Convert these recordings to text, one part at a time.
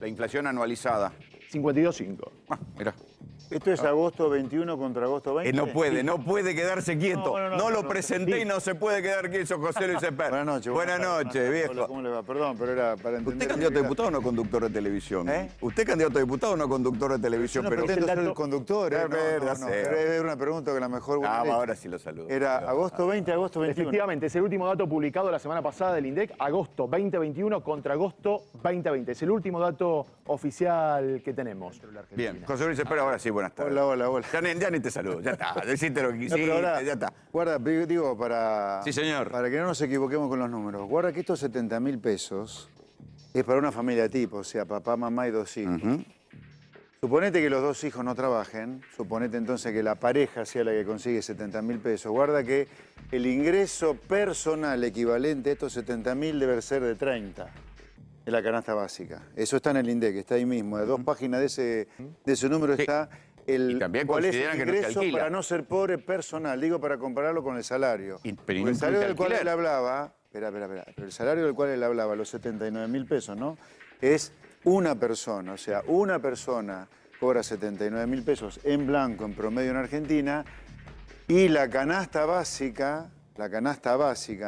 La inflación anualizada. 52.5. Ah, mirá. ¿Esto es agosto 21 contra agosto 20? No puede quedarse quieto. No, lo presenté y no se puede quedar quieto, José Luis Esper. Buenas noches. Buenas noches, viejo. Hola, ¿cómo le va? Perdón, pero era para entender. ¿Usted candidato a diputado o no conductor de televisión? ¿Usted candidato a diputado o no conductor de televisión? Yo no pretendo ser el conductor. Era una pregunta que a lo mejor... ahora sí lo saludo. Era agosto 20, agosto 21. Efectivamente, es el último dato publicado la semana pasada del INDEC, agosto 2021 contra agosto 2020. Es el último dato oficial que tenemos. Bien, José Luis Esper, ahora sí, buenas tardes. Hola. Ya ni te saludo, ya está. Deciste lo que quisiste, ahora, ya está. Guarda, digo, para... Sí, señor. Para que no nos equivoquemos con los números. Guarda que estos 70.000 pesos es para una familia tipo, o sea, papá, mamá y 2 hijos. Suponete que los 2 hijos no trabajen, suponete entonces que la pareja sea la que consigue 70.000 pesos. Guarda que el ingreso personal equivalente a estos 70.000 debe ser de 30 de la canasta básica. Eso está en el INDEC, está ahí mismo. A 2 páginas de ese número está y también cuál es el consideran que no se ingreso alquila. para no ser pobre personal. Digo, para compararlo con el salario. Pero el salario del cual alquiler. él hablaba... Espera. Pero el salario del cual él hablaba, los 79.000 pesos, ¿no? Es una persona. O sea, una persona cobra 79.000 pesos en blanco, en promedio en Argentina, y la canasta básica,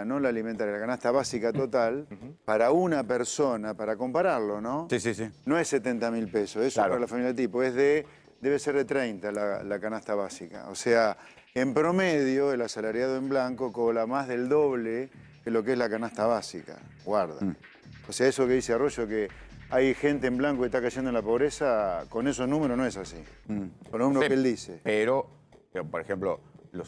no la alimentaria, la canasta básica total, para una persona, para compararlo, ¿no? Sí. No es 70.000 pesos, eso Claro. para la familia tipo, debe ser de 30 la canasta básica. O sea, en promedio, el asalariado en blanco cobra más del doble que lo que es la canasta básica. Guarda. O sea, eso que dice Arroyo, que hay gente en blanco que está cayendo en la pobreza, con esos números no es así. Con los números que él dice. Pero, por ejemplo...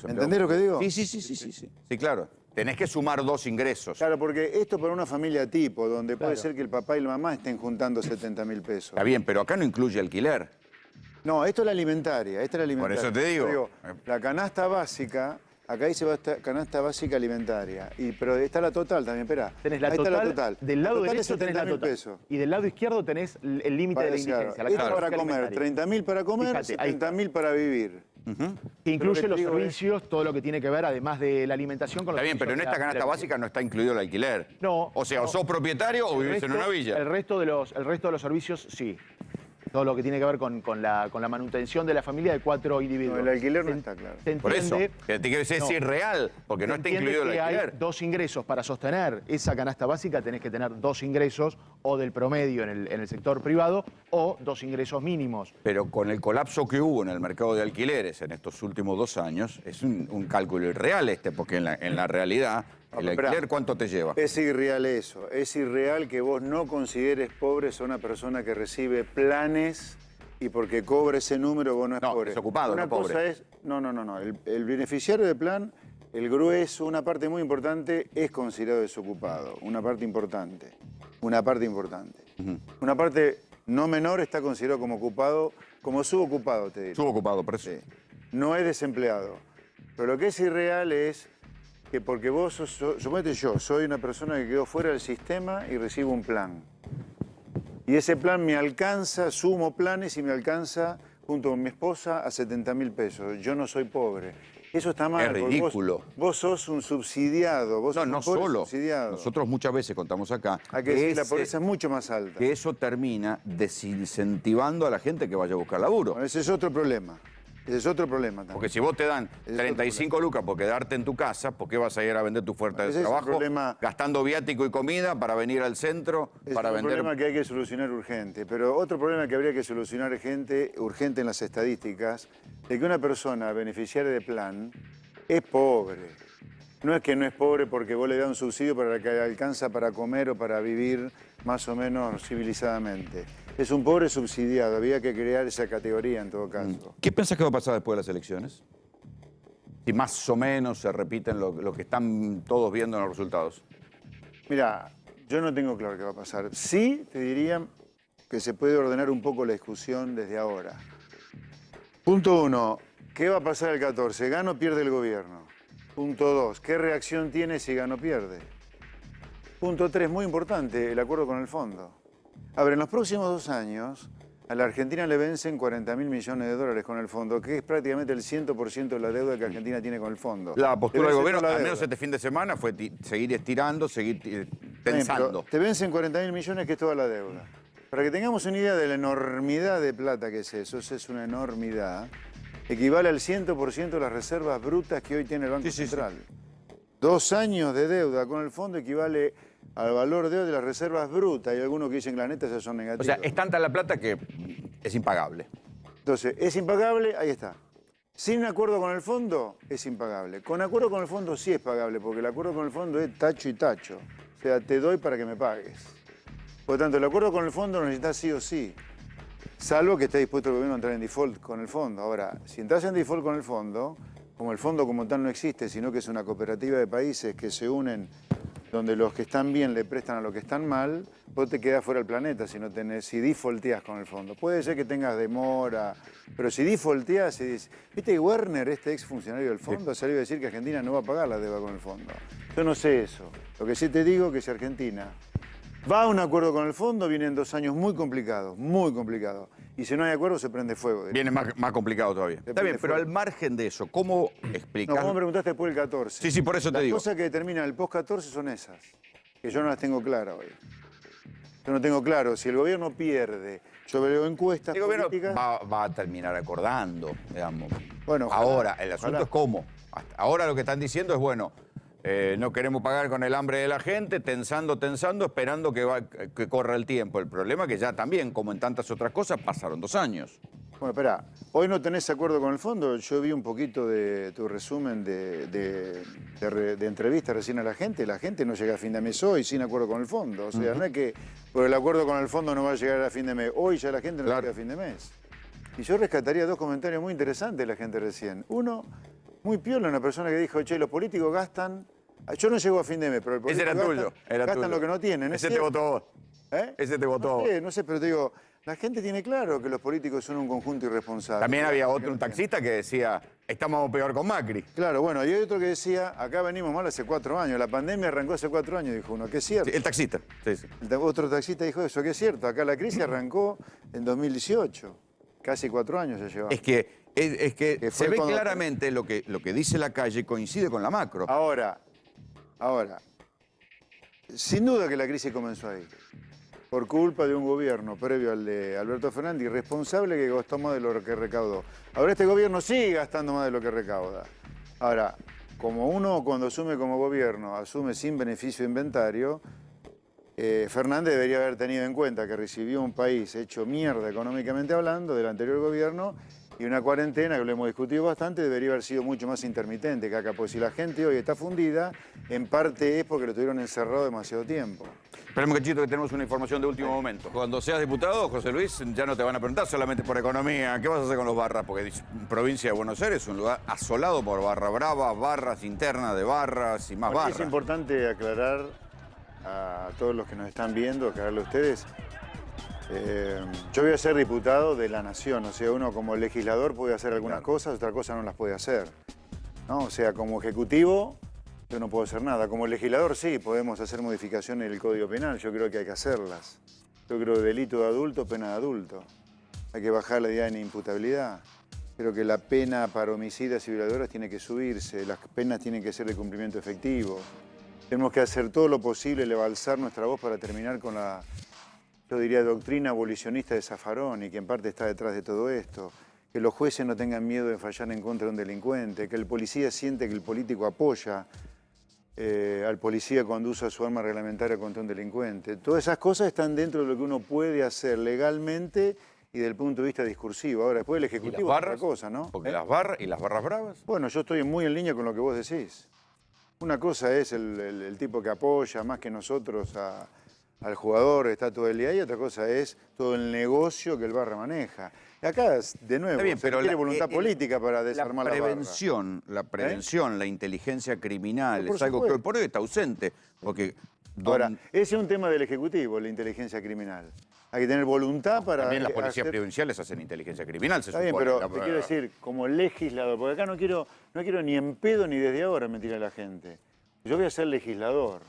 ¿Entendés lo que digo? Sí. Sí, claro. Tenés que sumar 2 ingresos. Claro, porque esto para una familia tipo, donde puede ser que el papá y la mamá estén juntando 70.000 pesos. Está bien, pero acá no incluye alquiler. No, esto es la alimentaria, Por eso te digo. La canasta básica, acá dice canasta básica alimentaria, pero está la total también, espera. Tenés la Ahí total, está la total. del lado la total derecho es tenés la 70.000 total. pesos. Y del lado izquierdo tenés el límite de la indigencia. La Esto canasta para básica comer, alimentaria. 30.000 para comer, Fíjate, ahí está. 70.000 para vivir. Que incluye Pero los digo, servicios, todo lo que tiene que ver, además de la alimentación, con los Está bien, pero en servicios esta canasta de la- básica no está incluido el alquiler. No. O sea, o sos propietario o vivís en una villa. El resto de los servicios, sí. Todo lo que tiene que ver con la manutención de la familia de 4 individuos. No, el alquiler no está claro. Se Por eso, entiende- que te quiero decir, es irreal, porque no se está entiende incluido el que alquiler. hay 2 ingresos para sostener esa canasta básica, tenés que tener 2 ingresos o del promedio en el sector privado o 2 ingresos mínimos. Pero con el colapso que hubo en el mercado de alquileres en estos últimos 2 años, es un cálculo irreal porque en la realidad, el alquiler, ¿cuánto te lleva? Es irreal eso. Es irreal que vos no consideres pobre a una persona que recibe planes y porque cobra ese número vos no es pobre. Desocupado, una no pobre. cosa es... No. El beneficiario de plan, el grueso, una parte muy importante, es considerado desocupado. Una parte importante. Una parte no menor está considerado como ocupado, como subocupado, te digo. Subocupado, por eso. Sí. No es desempleado. Pero lo que es irreal es que porque vos suponete yo, soy una persona que quedó fuera del sistema y recibo un plan. Y ese plan me alcanza, sumo planes y me alcanza, junto con mi esposa, a 70.000 pesos. Yo no soy pobre. Eso está mal. Es porque ridículo. Vos sos un subsidiado. Vos sos No un pobre solo. subsidiado. Nosotros muchas veces contamos acá Hay que decir que la pobreza es mucho más alta. que eso termina desincentivando a la gente que vaya a buscar laburo. Bueno, ese es otro problema. Ese es otro problema también. Porque si vos te dan Es 35 lucas por quedarte en tu casa, ¿por qué vas a ir a vender tu oferta de Ese es un trabajo? problema. Gastando viático y comida para venir al centro, Es para un vender... problema que hay que solucionar urgente. Pero otro problema que habría que solucionar urgente en las estadísticas, de que una persona beneficiaria de plan es pobre. No es que no es pobre porque vos le das un subsidio para que alcanza para comer o para vivir más o menos civilizadamente. Es un pobre subsidiado, había que crear esa categoría en todo caso. ¿Qué piensas que va a pasar después de las elecciones? Si más o menos se repiten lo que están todos viendo en los resultados. Mira, yo no tengo claro qué va a pasar. Sí, te diría que se puede ordenar un poco la discusión desde ahora. Punto 1, ¿qué va a pasar el 14? ¿Gana o pierde el gobierno? Punto 2, ¿qué reacción tiene si gana o pierde? Punto 3, muy importante, el acuerdo con el fondo. A ver, en los próximos 2 años, a la Argentina le vencen 40.000 millones de dólares con el fondo, que es prácticamente el 100% de la deuda que Argentina tiene con el fondo. La postura del Le vencen gobierno, toda la al menos deuda. este fin de semana, fue seguir estirando, seguir Bien, tensando. pero te vencen 40.000 millones, que es toda la deuda. Para que tengamos una idea de la enormidad de plata que es eso es una enormidad, equivale al 100% de las reservas brutas que hoy tiene el Banco Central. 2 años de deuda con el fondo equivale al valor de hoy de las reservas brutas. Hay algunos que dicen que las netas ya son negativas. O sea, es tanta la plata que es impagable. Entonces, es impagable, ahí está. Sin acuerdo con el fondo, es impagable. Con acuerdo con el fondo sí es pagable, porque el acuerdo con el fondo es tacho y tacho. O sea, te doy para que me pagues. Por lo tanto, el acuerdo con el fondo lo necesitas sí o sí. Salvo que esté dispuesto el gobierno a entrar en default con el fondo. Ahora, si entras en default con el fondo, como el fondo como tal no existe, sino que es una cooperativa de países que se unen, donde los que están bien le prestan a los que están mal, vos te quedás fuera del planeta si defaulteás con el fondo. Puede ser que tengas demora, pero si defaulteás, viste que Werner, este ex funcionario del fondo, ha salido a decir que Argentina no va a pagar la deuda con el fondo. Yo no sé eso. Lo que sí te digo es que si Argentina va a un acuerdo con el fondo, vienen 2 años muy complicados, muy complicados. Y si no hay acuerdo, se prende fuego. Viene más complicado todavía. Está bien, pero al margen de eso, ¿cómo explicar? No, vos me preguntaste después del 14. Sí, por eso te digo. Las cosas que determinan el post-14 son esas, que yo no las tengo claras hoy. Yo no tengo claro, si el gobierno pierde, yo veo encuestas políticas... va a terminar acordando, digamos. Bueno, ojalá, ahora, el asunto es cómo. Ahora lo que están diciendo es, bueno, no queremos pagar con el hambre de la gente, tensando, esperando que corra el tiempo. El problema es que ya también, como en tantas otras cosas, pasaron 2 años. Bueno, espera, hoy no tenés acuerdo con el fondo. Yo vi un poquito de tu resumen de entrevista recién a la gente. La gente no llega a fin de mes hoy sin acuerdo con el fondo. O sea, no es que por el acuerdo con el fondo no va a llegar a fin de mes. Hoy ya la gente no llega a fin de mes. Y yo rescataría 2 comentarios muy interesantes de la gente recién. Uno, muy piola, una persona que dijo, che, los políticos gastan... Yo no llego a fin de mes, pero el político Ese era tuyo. Gastan lo que no tienen. Ese te votó vos. ¿Eh? Ese te votó vos. No sé, pero te digo, la gente tiene claro que los políticos son un conjunto irresponsable. También había un taxista que decía, estamos peor con Macri. Claro, bueno, y hay otro que decía, acá venimos mal hace 4 años, la pandemia arrancó hace 4 años, dijo uno, que es cierto. Sí, el taxista, sí. Otro taxista dijo eso, que es cierto, acá la crisis arrancó en 2018, casi 4 años ya llevamos. Es que se ve claramente lo que dice la calle coincide con la macro. Ahora, sin duda que la crisis comenzó ahí, por culpa de un gobierno previo al de Alberto Fernández, irresponsable, que gastó más de lo que recaudó. Ahora este gobierno sigue gastando más de lo que recauda. Ahora, como uno cuando asume como gobierno, asume sin beneficio de inventario, Fernández debería haber tenido en cuenta que recibió un país hecho mierda económicamente hablando del anterior gobierno y una cuarentena, que lo hemos discutido bastante, debería haber sido mucho más intermitente que acá. Pues si la gente hoy está fundida, en parte es porque lo tuvieron encerrado demasiado tiempo. Esperemos, Cachito, que tenemos una información de último momento. Cuando seas diputado, José Luis, ya no te van a preguntar solamente por economía. ¿Qué vas a hacer con los barras? Porque provincia de Buenos Aires es un lugar asolado por barra brava, barras internas de barras y más barras. Es importante aclarar a todos los que nos están viendo, aclararle a ustedes. Yo voy a ser diputado de la Nación, o sea, uno como legislador puede hacer algunas cosas, otras cosas no las puede hacer, ¿no? O sea, como ejecutivo yo no puedo hacer nada, como legislador sí, podemos hacer modificaciones del Código Penal, yo creo que hay que hacerlas. Yo creo que delito de adulto, pena de adulto. Hay que bajar la idea de inimputabilidad. Creo que la pena para homicidas y violadores tiene que subirse, las penas tienen que ser de cumplimiento efectivo. Tenemos que hacer todo lo posible, levantar nuestra voz para terminar con la... yo diría, doctrina abolicionista de Zaffaroni, que en parte está detrás de todo esto. Que los jueces no tengan miedo de fallar en contra de un delincuente, que el policía siente que el político apoya al policía cuando usa su arma reglamentaria contra un delincuente. Todas esas cosas están dentro de lo que uno puede hacer legalmente y desde el punto de vista discursivo. Ahora, después el Ejecutivo es otra cosa, ¿no? Porque las barras y las barras bravas. Bueno, yo estoy muy en línea con lo que vos decís. Una cosa es el tipo que apoya más que nosotros al jugador, está todo el día ahí, otra cosa es todo el negocio que el barra maneja. Y acá, de nuevo, bien, pero quiere voluntad política para desarmar la barra. La prevención, la inteligencia criminal, Por es algo supuesto. que por hoy está ausente. Porque Ahora, ese es un tema del Ejecutivo, la inteligencia criminal. Hay que tener voluntad para... también las policías provinciales hacen inteligencia criminal, se Está bien, supone. pero te quiero decir, como legislador, porque acá no quiero ni en pedo ni desde ahora mentir a la gente. Yo voy a ser legislador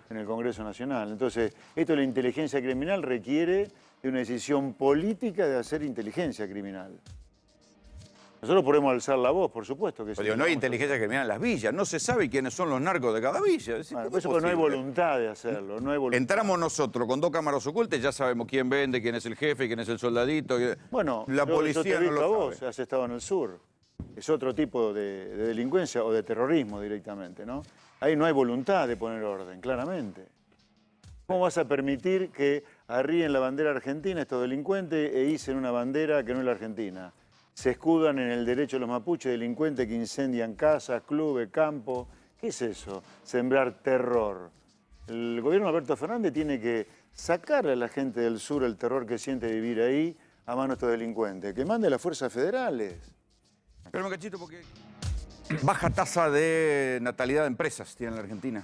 en el Congreso Nacional. Entonces, esto de la inteligencia criminal requiere de una decisión política de hacer inteligencia criminal. Nosotros podemos alzar la voz, por supuesto que sí. Pero digo, no hay inteligencia criminal en las villas, no se sabe quiénes son los narcos de cada villa. Es decir, Bueno, ¿cómo es eso porque no hay posible? voluntad de hacerlo, no hay voluntad. Entramos nosotros con 2 cámaras ocultas, ya sabemos quién vende, quién es el jefe, quién es el soldadito. Bueno, la yo te policía he no visto a lo vos, sabe. has estado en el sur. Es otro tipo de delincuencia o de terrorismo directamente, ¿no? Ahí no hay voluntad de poner orden, claramente. ¿Cómo vas a permitir que arríen la bandera argentina estos delincuentes e hicen una bandera que no es la argentina? Se escudan en el derecho de los mapuches, delincuentes que incendian casas, clubes, campos. ¿Qué es eso? Sembrar terror. El gobierno de Alberto Fernández tiene que sacarle a la gente del sur el terror que siente vivir ahí a manos de estos delincuentes. Que mande a las fuerzas federales. Espérame un cachito porque baja tasa de natalidad de empresas tiene la Argentina.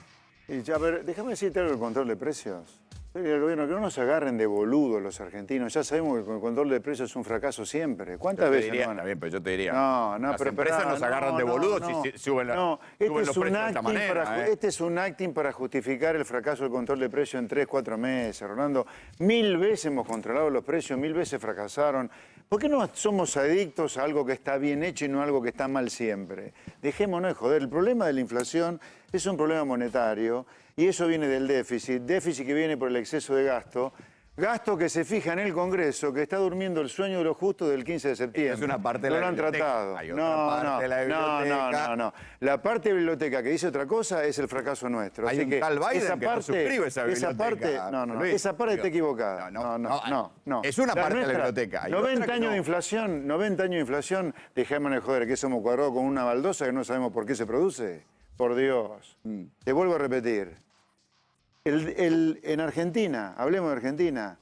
Y ya, a ver, déjame decirte algo del control de precios. El gobierno, que no nos agarren de boludos los argentinos. Ya sabemos que el control de precios es un fracaso siempre. ¿Cuántas Yo te veces diría, no van a- está bien, pero yo te diría, No, las pero empresas pará, nos agarran de boludos si suben, no, suben los precios de esta manera. Este es un acting para justificar el fracaso del control de precios en 3, 4 meses, Rolando. 1000 veces hemos controlado los precios, 1000 veces fracasaron. ¿Por qué no somos adictos a algo que está bien hecho y no a algo que está mal siempre? Dejémonos de joder. El problema de la inflación es un problema monetario y eso viene del déficit que viene por el exceso de gasto. Gasto que se fija en el Congreso, que está durmiendo el sueño de los justos del 15 de septiembre. Es una parte de No la lo han biblioteca. tratado. Hay otra parte de la biblioteca. No. La parte de biblioteca que dice otra cosa es el fracaso nuestro. Hay Así un que tal Biden esa que no parte, suscribe esa biblioteca, Luis. esa parte está Digo, equivocada. No. Es una La parte de la nuestra, biblioteca. Hay otra 90 que años no. de inflación, 90 años de inflación, dejémonos de joder, que somos cuadrados con una baldosa que no sabemos por qué se produce. Por Dios. Te vuelvo a repetir. En Argentina, hablemos de Argentina,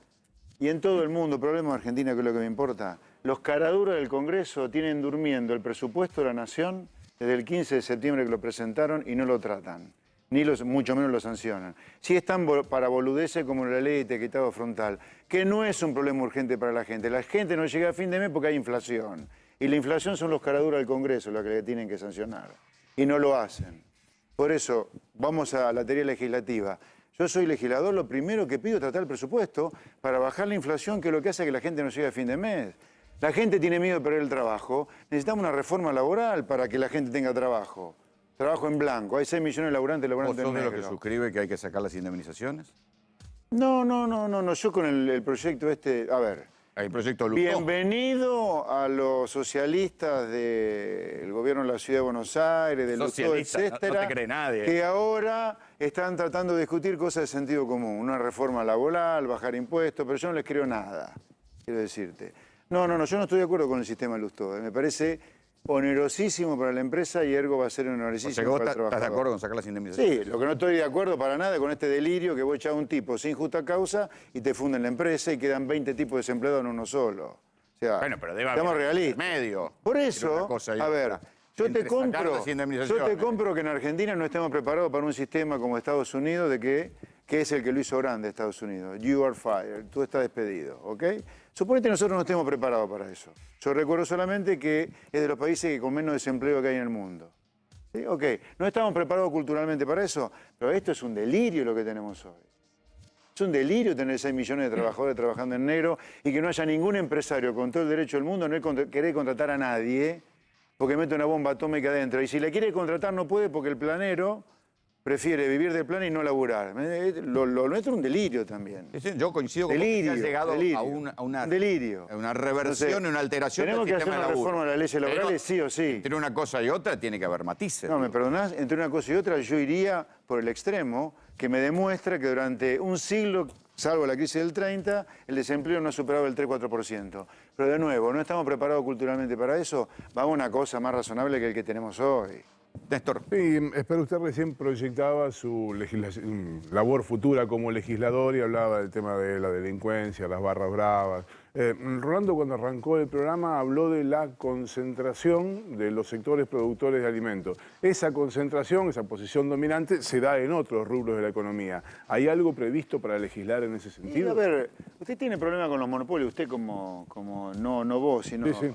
y en todo el mundo, pero hablemos de Argentina, que es lo que me importa, los caraduras del Congreso tienen durmiendo el presupuesto de la Nación desde el 15 de septiembre que lo presentaron y no lo tratan, mucho menos lo sancionan. Si están para boludeces como la ley de etiquetado frontal, que no es un problema urgente para la gente no llega a fin de mes porque hay inflación. Y la inflación son los caraduras del Congreso los que le tienen que sancionar. Y no lo hacen. Por eso, vamos a la teoría legislativa. Yo soy legislador, lo primero que pido es tratar el presupuesto para bajar la inflación, que es lo que hace que la gente no llegue a fin de mes. La gente tiene miedo de perder el trabajo. Necesitamos una reforma laboral para que la gente tenga trabajo. Trabajo en blanco. Hay 6 millones de laburantes ¿Vos laburantes sos en de los negro. que suscribe que hay que sacar las indemnizaciones? No. Yo con el proyecto este... A ver, Hay proyecto Lutó. bienvenido a los socialistas del gobierno de la Ciudad de Buenos Aires, del Lutó, Socialista, no etcétera, te cree nadie. que ahora están tratando de discutir cosas de sentido común, una reforma laboral, bajar impuestos, pero yo no les creo nada, quiero decirte. No, yo no estoy de acuerdo con el sistema Lustó. Me parece onerosísimo para la empresa y ergo va a ser O sea, que onerosísimo vos para el estás de trabajador. acuerdo con sacar las indemnizaciones. Sí, lo que no estoy de acuerdo para nada es con este delirio que vos echás a un tipo sin justa causa y te funden la empresa y quedan 20 tipos desempleados en uno solo. O sea, Bueno, pero debe haber estamos un realistas. medio. Por Entre eso, una cosa y a ver, otra. yo Entre te sacar compro, las indemnizaciones. que en Argentina no estemos preparados para un sistema como Estados Unidos, que es el que lo hizo grande Estados Unidos. You are fired, tú estás despedido, ¿ok? Suponete que nosotros no estemos preparados para eso. Yo recuerdo solamente que es de los países que con menos desempleo que hay en el mundo. ¿Sí? Ok, no estamos preparados culturalmente para eso, pero esto es un delirio lo que tenemos hoy. Es un delirio tener 6 millones de trabajadores trabajando en negro y que no haya ningún empresario con todo el derecho del mundo no querer contratar a nadie porque mete una bomba atómica adentro. Y si le quiere contratar no puede porque el planero prefiere vivir del plan y no laburar. Lo nuestro es un delirio también. Sí, yo coincido con vos que Delirio, ha llegado delirio. a una Delirio. a una reversión Entonces, y una alteración tenemos del que hacer sistema una de laburo. reforma de las leyes laborales, Pero sí o sí. Entre una cosa y otra tiene que haber matices. No, ¿me digo. perdonás? Entre una cosa y otra yo iría por el extremo que me demuestra que durante un siglo, salvo la crisis del 30, el desempleo no ha superado el 3-4%. Pero de nuevo, no estamos preparados culturalmente para eso. Vamos a una cosa más razonable que el que tenemos hoy. Néstor. Sí, espero usted recién proyectaba su labor futura como legislador y hablaba del tema de la delincuencia, las barras bravas. Rolando, cuando arrancó el programa, habló de la concentración de los sectores productores de alimentos. Esa concentración, esa posición dominante, se da en otros rubros de la economía. ¿Hay algo previsto para legislar en ese Y, sentido? a ver, usted tiene problema con los monopolios, usted como no vos, sino... Sí, sí.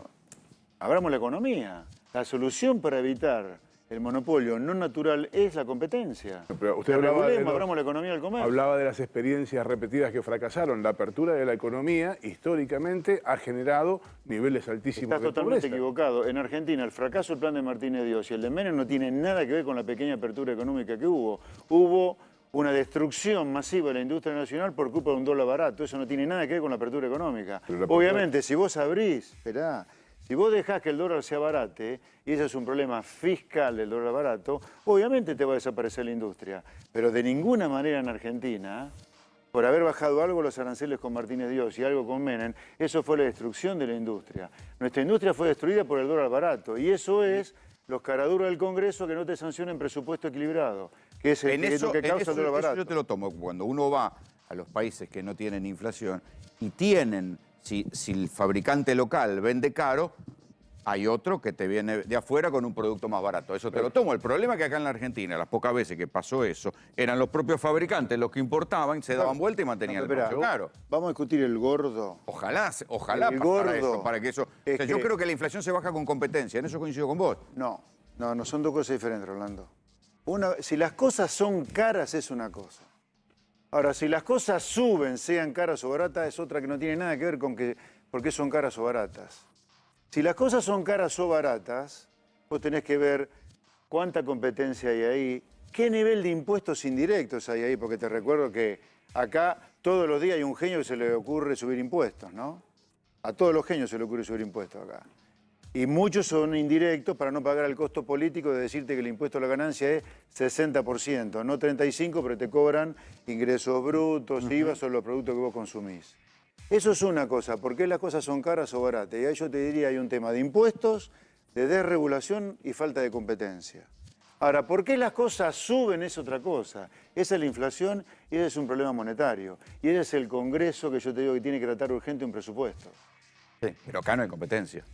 Abramos la economía. La solución para evitar el monopolio no natural es la competencia. Pero usted abramos la economía del comercio. hablaba de las experiencias repetidas que fracasaron. La apertura de la economía históricamente ha generado niveles altísimos Estás de totalmente pobreza. equivocado. En Argentina el fracaso del plan de Martínez Dios y el de Menem no tiene nada que ver con la pequeña apertura económica que hubo. Hubo una destrucción masiva de la industria nacional por culpa de un dólar barato. Eso no tiene nada que ver con la apertura económica. Obviamente, si vos abrís, esperá, si vos dejás que el dólar se abarate, y ese es un problema fiscal del dólar barato, obviamente te va a desaparecer la industria. Pero de ninguna manera en Argentina, por haber bajado algo los aranceles con Martínez Dios y algo con Menem, eso fue la destrucción de la industria. Nuestra industria fue destruida por el dólar barato, y eso es los caraduros del Congreso que no te sancionan presupuesto equilibrado, que es lo que causa el dólar barato. Eso yo te lo tomo. Cuando uno va a los países que no tienen inflación y tienen, si el fabricante local vende caro, hay otro que te viene de afuera con un producto más barato. Eso te lo tomo. El problema es que acá en la Argentina, las pocas veces que pasó eso, eran los propios fabricantes los que importaban, se daban vuelta y mantenían el precio caro. Vamos a discutir el gordo. Ojalá El pasara gordo eso, para que eso... es O sea, yo que- creo que la inflación se baja con competencia, en eso coincido con vos. No, son dos cosas diferentes, Rolando. Si las cosas son caras, es una cosa. Ahora, si las cosas suben, sean caras o baratas, es otra que no tiene nada que ver con por qué son caras o baratas. Si las cosas son caras o baratas, vos tenés que ver cuánta competencia hay ahí, qué nivel de impuestos indirectos hay ahí, porque te recuerdo que acá todos los días hay un genio que se le ocurre subir impuestos, ¿no? A todos los genios se le ocurre subir impuestos acá. Y muchos son indirectos para no pagar el costo político de decirte que el impuesto a la ganancia es 60%, no 35%, pero te cobran ingresos brutos, IVA sobre los productos que vos consumís. Eso es una cosa, ¿por qué las cosas son caras o baratas? Y ahí yo te diría hay un tema de impuestos, de desregulación y falta de competencia. Ahora, ¿por qué las cosas suben? Es otra cosa. Esa es la inflación y ese es un problema monetario. Y ese es el Congreso que yo te digo que tiene que tratar urgente un presupuesto. Sí, pero acá no hay competencia.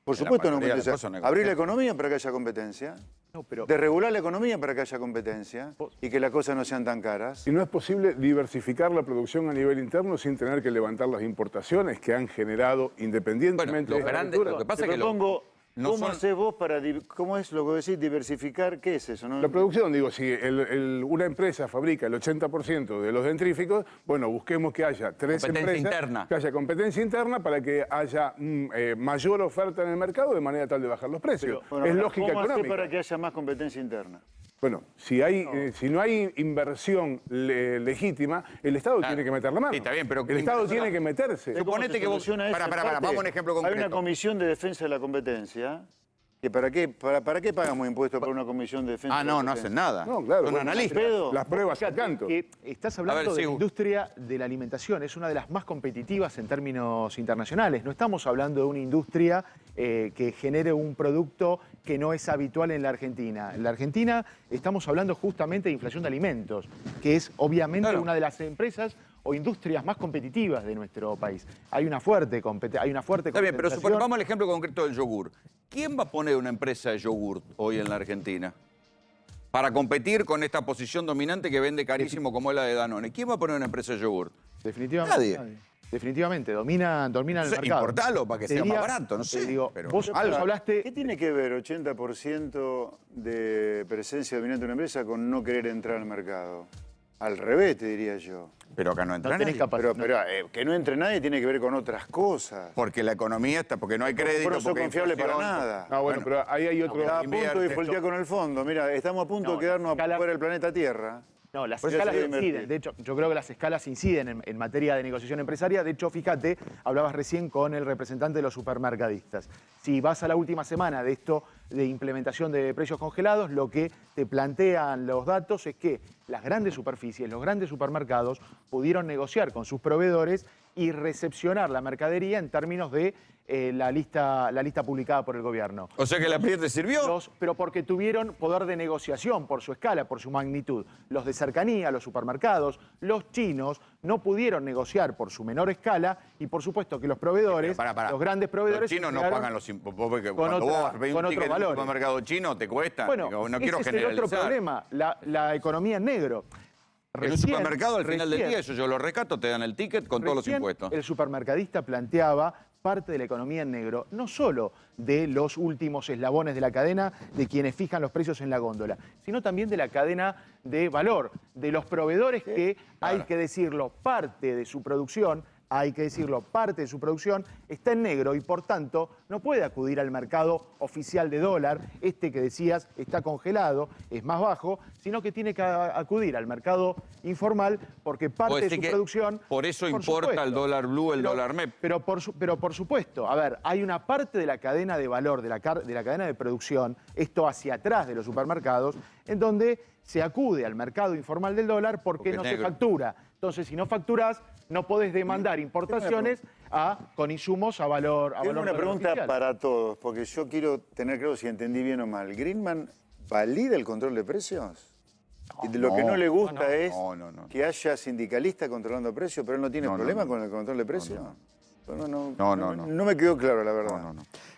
Por supuesto, no mayoría de las competencia. cosas no hay Abrir la competencia. economía para que haya competencia. No, pero Desregular la economía para que haya competencia y que las cosas no sean tan caras. ¿Y no es posible diversificar la producción a nivel interno sin tener que levantar las importaciones que han generado independientemente Bueno, de esta apertura? lo que pasa Te es que propongo, no ¿cómo son- hacés vos para... ¿Cómo es lo que decís? Diversificar, ¿qué es eso? No? La producción, digo, si una empresa fabrica el 80% de los dentríficos, bueno, busquemos que haya tres Competencia empresas, interna. que haya competencia interna para que haya mayor oferta en el mercado de manera tal de bajar los precios. Bueno, es lógica ¿cómo hacés económica. para que haya más competencia interna? Bueno, si no hay inversión legítima, el Estado Claro. tiene que meter la mano. Sí, está bien, pero el Estado ¿cómo tiene se que meterse. Suponete que vos... soluciona eso? Pará, En parte, vamos a un ejemplo Hay concreto. una comisión de defensa de la competencia. Que ¿Para qué pagamos impuestos para una comisión de defensa? Ah, de la no hacen competencia? nada. No, claro, Son bueno, analistas. pedo. Las pruebas al canto. que estás hablando A ver, de sí, la Gus. industria de la alimentación, es una de las más competitivas en términos internacionales. No estamos hablando de una industria que genere un producto que no es habitual en la Argentina. En la Argentina estamos hablando justamente de inflación de alimentos, que es obviamente Claro. una de las empresas o industrias más competitivas de nuestro país. Hay una fuerte Está bien, pero concentración. vamos al ejemplo concreto del yogur. ¿Quién va a poner una empresa de yogur hoy en la Argentina? Para competir con esta posición dominante que vende carísimo como es la de Danone. ¿Quién va a poner una empresa de yogur? Definitivamente. Nadie. Definitivamente, domina el mercado. Importalo para que Te sea diría- más barato, no sé. te digo, pero vos algo. hablaste... ¿Qué tiene que ver 80% de presencia dominante de una empresa con no querer entrar al mercado? Al revés, te diría yo. Pero acá no entra No tenés nadie. capacidad. Pero que no entre nadie tiene que ver con otras cosas. Porque la economía está, porque no hay crédito. Por eso porque hay confiable para inflación. nada. Ah, bueno, pero ahí hay otro... Está a punto de invierte. voltear con el fondo. Mira, estamos a punto No, de quedarnos la escala- fuera del planeta Tierra. No, las Pues escalas eso debe inciden. invertir. De hecho, yo creo que las escalas inciden en materia de negociación empresaria. De hecho, fíjate, hablabas recién con el representante de los supermercadistas. Si vas a la última semana de esto de implementación de precios congelados, lo que te plantean los datos es que las grandes superficies, los grandes supermercados pudieron negociar con sus proveedores y recepcionar la mercadería en términos de la lista publicada por el gobierno. O sea que la PRI te sirvió. Pero porque tuvieron poder de negociación por su escala, por su magnitud. Los de cercanía, los supermercados, los chinos no pudieron negociar por su menor escala y por supuesto que los proveedores, Pará. los grandes proveedores... Los chinos no entregaron- pagan los impuestos. Porque con cuando otra- vos ves con un ticket otros en un valores. supermercado chino, te cuesta. Bueno, Digo, no ese quiero es el otro generalizar. problema, la economía en negro. En un supermercado, al final del día, yo lo rescato, te dan el ticket con todos los Recién impuestos. El supermercadista planteaba parte de la economía en negro, no solo de los últimos eslabones de la cadena, de quienes fijan los precios en la góndola, sino también de la cadena de valor, de los proveedores que, hay que decirlo, parte de su producción está en negro y por tanto no puede acudir al mercado oficial de dólar, este que decías está congelado, es más bajo, sino que tiene que acudir al mercado informal porque parte de su producción... Por eso importa el dólar blue, el dólar MEP. Pero por supuesto, a ver, hay una parte de la cadena de valor, de la cadena de producción, esto hacia atrás de los supermercados, en donde se acude al mercado informal del dólar porque no se factura. Entonces, si no facturás, no podés demandar importaciones con insumos a valor Tengo una pregunta oficial. para todos, porque yo quiero tener claro si entendí bien o mal. ¿Greenman valida el control de precios? Lo que no le gusta es que haya sindicalistas controlando precios, pero él no tiene problema con el control de precios. No me quedó claro, la verdad.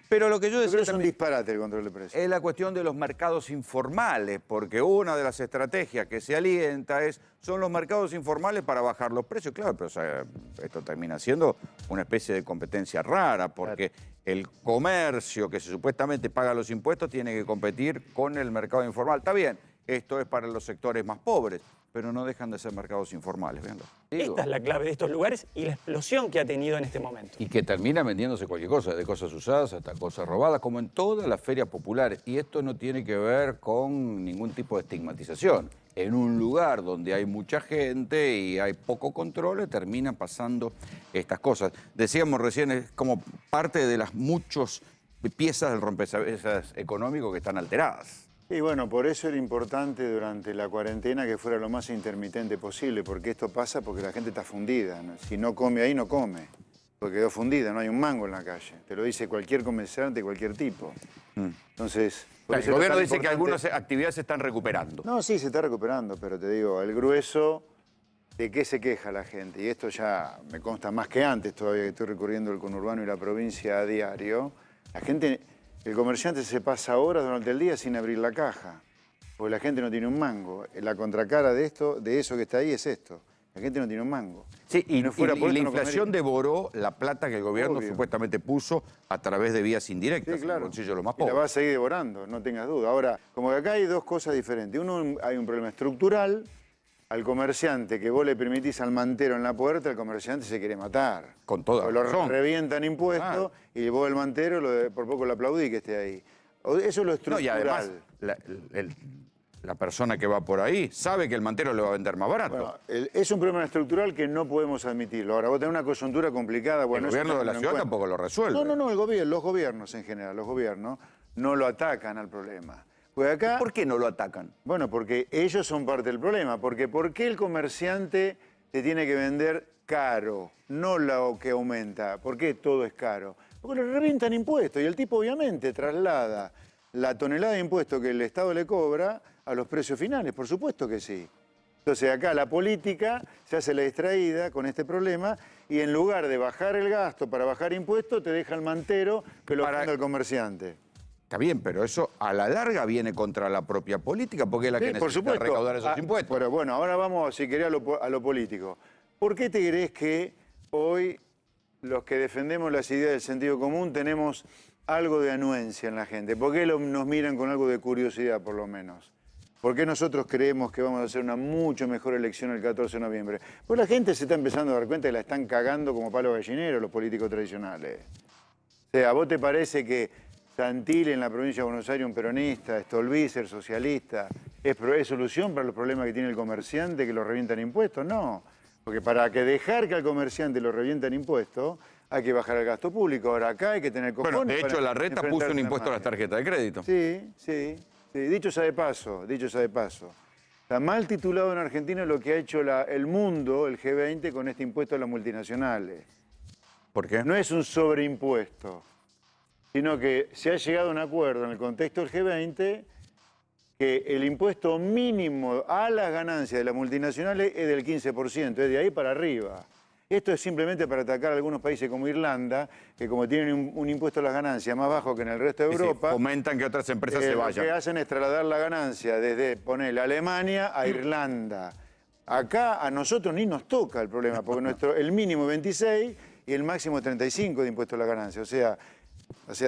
Pero lo que yo decía es un disparate el control de precios. es la cuestión de los mercados informales, porque una de las estrategias que se alienta son los mercados informales para bajar los precios. Claro, pero o sea, esto termina siendo una especie de competencia rara, porque el comercio que supuestamente paga los impuestos tiene que competir con el mercado informal. Está bien, esto es para los sectores más pobres, pero no dejan de ser mercados informales, véanlo. Esta es la clave de estos lugares y la explosión que ha tenido en este momento. Y que termina vendiéndose cualquier cosa, de cosas usadas hasta cosas robadas, como en todas las ferias populares. Y esto no tiene que ver con ningún tipo de estigmatización. En un lugar donde hay mucha gente y hay poco control, terminan pasando estas cosas. Decíamos recién, es como parte de las muchas piezas del rompecabezas económico que están alteradas. Y bueno, por eso era importante durante la cuarentena que fuera lo más intermitente posible, porque esto pasa porque la gente está fundida, ¿no? Si no come ahí, no come, porque quedó fundida, no hay un mango en la calle. Te lo dice cualquier comerciante de cualquier tipo. Entonces... El gobierno dice que algunas actividades se están recuperando. No, sí, se está recuperando, pero te digo, el grueso de qué se queja la gente, y esto ya me consta más que antes todavía que estoy recorriendo el conurbano y la provincia a diario, la gente... El comerciante se pasa horas durante el día sin abrir la caja, porque la gente no tiene un mango. La contracara de eso que está ahí es esto. La gente no tiene un mango. Sí, y la inflación devoró la plata que el gobierno supuestamente puso a través de vías indirectas, sí, claro. En el bolsillo de los más Y pobres. la va a seguir devorando, no tengas duda. Ahora, como que acá hay dos cosas diferentes. Uno, hay un problema estructural. Al comerciante que vos le permitís al mantero en la puerta, el comerciante se quiere matar. Con toda razón. Lo revientan impuestos y vos el mantero por poco lo aplaudí que esté ahí. Eso es lo estructural. No, y además, la persona que va por ahí sabe que el mantero le va a vender más barato. Bueno, es un problema estructural que no podemos admitirlo. Ahora, vos tenés una coyuntura complicada. Bueno, el gobierno de la ciudad tampoco lo resuelve. No, los gobiernos en general, los gobiernos no lo atacan al problema. Pues acá, ¿por qué no lo atacan? Bueno, porque ellos son parte del problema. Porque ¿por qué el comerciante te tiene que vender caro? No lo que aumenta. ¿Por qué todo es caro? Porque le revientan impuestos y el tipo obviamente traslada la tonelada de impuestos que el Estado le cobra a los precios finales. Por supuesto que sí. Entonces acá la política se hace la distraída con este problema y en lugar de bajar el gasto para bajar impuestos, te deja el mantero que lo funda el comerciante. Está bien, pero eso a la larga viene contra la propia política, porque es la que necesita recaudar esos impuestos. Pero bueno, ahora vamos, si querés, a lo político. ¿Por qué te crees que hoy los que defendemos las ideas del sentido común tenemos algo de anuencia en la gente? ¿Por qué nos miran con algo de curiosidad, por lo menos? ¿Por qué nosotros creemos que vamos a hacer una mucho mejor elección el 14 de noviembre? Pues la gente se está empezando a dar cuenta que la están cagando como palo gallinero los políticos tradicionales. O sea, ¿a vos te parece que Santilli en la provincia de Buenos Aires un peronista, Stolbizer socialista, es solución para los problemas que tiene el comerciante que lo revientan impuestos? No, porque para dejar que al comerciante lo revientan impuestos hay que bajar el gasto público. Ahora acá hay que tener cojones. Bueno, de hecho Larreta puso un impuesto a las tarjetas de crédito. Sí. Dicho sea de paso. Está mal titulado en Argentina lo que ha hecho el mundo, el G20, con este impuesto a las multinacionales. ¿Por qué? No es un sobreimpuesto, sino que se ha llegado a un acuerdo en el contexto del G20 que el impuesto mínimo a las ganancias de las multinacionales es del 15%, es de ahí para arriba. Esto es simplemente para atacar a algunos países como Irlanda, que como tienen un impuesto a las ganancias más bajo que en el resto de Europa... fomentan que otras empresas se vayan. Lo que hacen es trasladar la ganancia desde, ponerle, Alemania a Irlanda. Acá a nosotros ni nos toca el problema, porque el mínimo es 26 y el máximo es 35 de impuesto a la ganancia. O sea,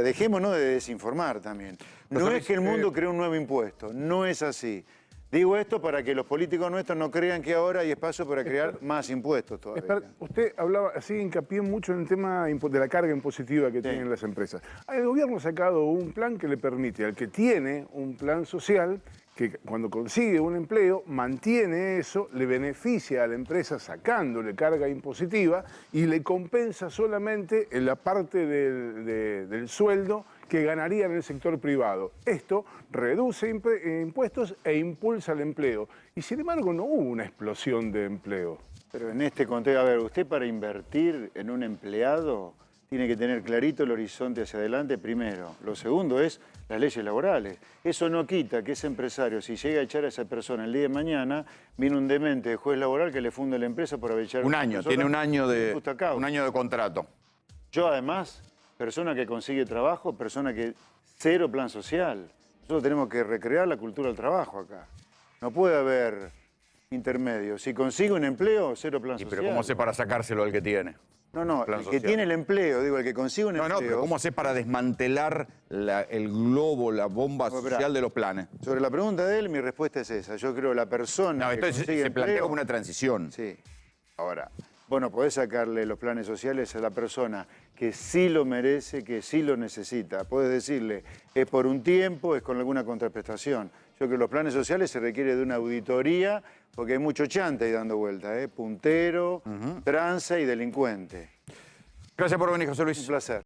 dejémonos de desinformar también. No es que el mundo cree un nuevo impuesto, no es así. Digo esto para que los políticos nuestros no crean que ahora hay espacio para crear más impuestos todavía. Usted hablaba, así hincapié mucho en el tema de la carga impositiva que tienen las empresas. El gobierno ha sacado un plan que le permite al que tiene un plan social, que cuando consigue un empleo, mantiene eso, le beneficia a la empresa sacándole carga impositiva y le compensa solamente en la parte del sueldo que ganaría en el sector privado. Esto reduce impuestos e impulsa el empleo. Y sin embargo no hubo una explosión de empleo. Pero en este contexto, a ver, usted para invertir en un empleado tiene que tener clarito el horizonte hacia adelante primero. Lo segundo es las leyes laborales. Eso no quita que ese empresario, si llega a echar a esa persona el día de mañana, viene un demente de juez laboral que le funda la empresa por echar Un año, tiene un año de contrato. Yo además, persona que consigue trabajo, persona que cero plan social. Nosotros tenemos que recrear la cultura del trabajo acá. No puede haber intermedios. Si consigue un empleo, cero plan social. Pero ¿cómo hace para sacárselo al que tiene? No, el que tiene el empleo, digo, el que consigue un empleo. No, pero ¿cómo hace para desmantelar el globo, la bomba social de los planes? Sobre la pregunta de él, mi respuesta es esa. Yo creo que la persona que entonces consigue se plantea empleo, como una transición. Sí. Ahora, vos no podés sacarle los planes sociales a la persona que sí lo merece, que sí lo necesita. Podés decirle, es por un tiempo, es con alguna contraprestación. Yo creo que los planes sociales se requiere de una auditoría, porque hay mucho chante ahí dando vuelta, puntero, tranza y delincuente. Gracias por venir, José Luis. Un placer.